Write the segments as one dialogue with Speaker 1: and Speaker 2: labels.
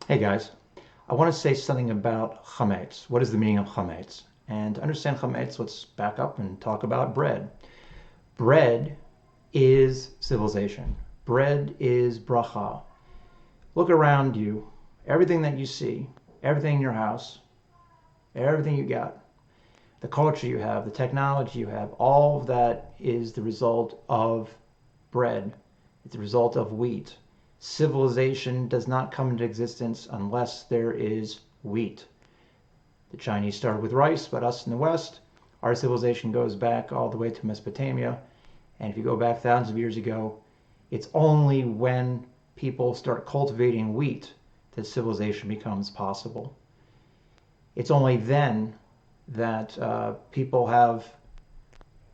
Speaker 1: Hey guys, I want to say something about Hametz. What is the meaning of Hametz? And to understand Hametz, let's back up and talk about bread. Bread is civilization. Bread is bracha. Look around you. Everything that you see, everything in your house, everything you got, the culture you have, the technology you have, all of that is the result of bread. It's the result of wheat. Civilization does not come into existence unless there is wheat. The Chinese started with rice, but us in the West, our civilization goes back all the way to Mesopotamia. And if you go back thousands of years ago, it's only when people start cultivating wheat that civilization becomes possible. It's only then that people have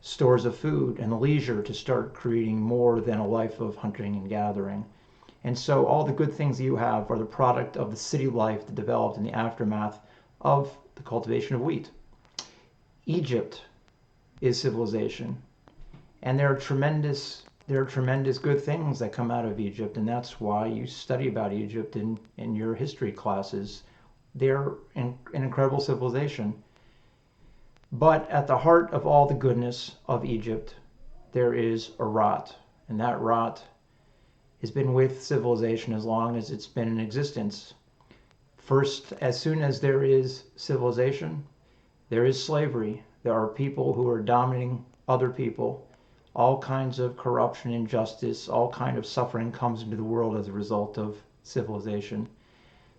Speaker 1: stores of food and leisure to start creating more than a life of hunting and gathering. And so all the good things that you have are the product of the city life that developed in the aftermath of the cultivation of wheat. Egypt is civilization. And there are tremendous good things that come out of Egypt, and that's why you study about Egypt in your history classes. They're an incredible civilization. But at the heart of all the goodness of Egypt, there is a rot. And that rot has been with civilization as long as it's been in existence. First, as soon as there is civilization, there is slavery. There are people who are dominating other people. All kinds of corruption, injustice, all kind of suffering comes into the world as a result of civilization.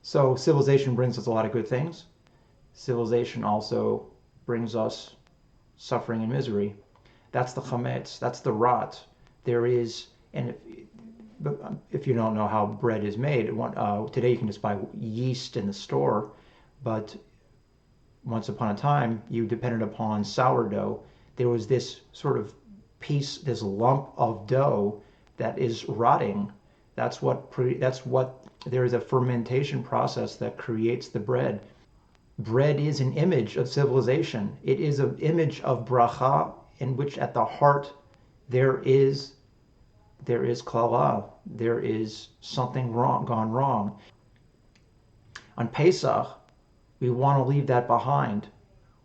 Speaker 1: So civilization brings us a lot of good things. Civilization also brings us suffering and misery. That's the chametz. That's the rot. There is, and if you don't know how bread is made, today you can just buy yeast in the store, but once upon a time you depended upon sourdough. There was this sort of piece, this lump of dough that is rotting. That's what there is a fermentation process that creates the bread. Bread is an image of civilization. It is an image of bracha, in which at the heart there is klala. There is something gone wrong. On Pesach, we want to leave that behind.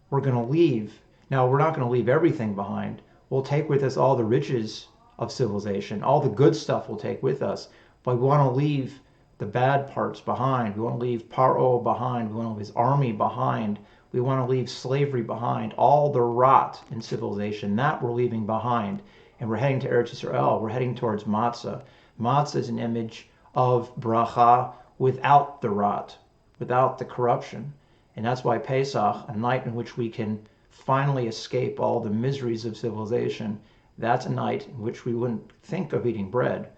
Speaker 1: We're going to leave. Now, we're not going to leave everything behind. We'll take with us all the riches of civilization. All the good stuff we'll take with us. But we want to leave the bad parts behind. We want to leave Paro behind. We want to leave his army behind. We want to leave slavery behind. All the rot in civilization, that we're leaving behind. And we're heading to Eretz Yisrael. We're heading towards matzah. Matzah is an image of bracha without the rot, without the corruption. And that's why Pesach, a night in which we can finally escape all the miseries of civilization, that's a night in which we wouldn't think of eating bread.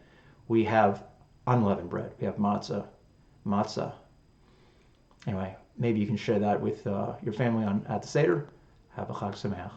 Speaker 1: We have unleavened bread. We have matzah. Anyway, maybe you can share that with your family at the Seder. Have a Chag Sameach.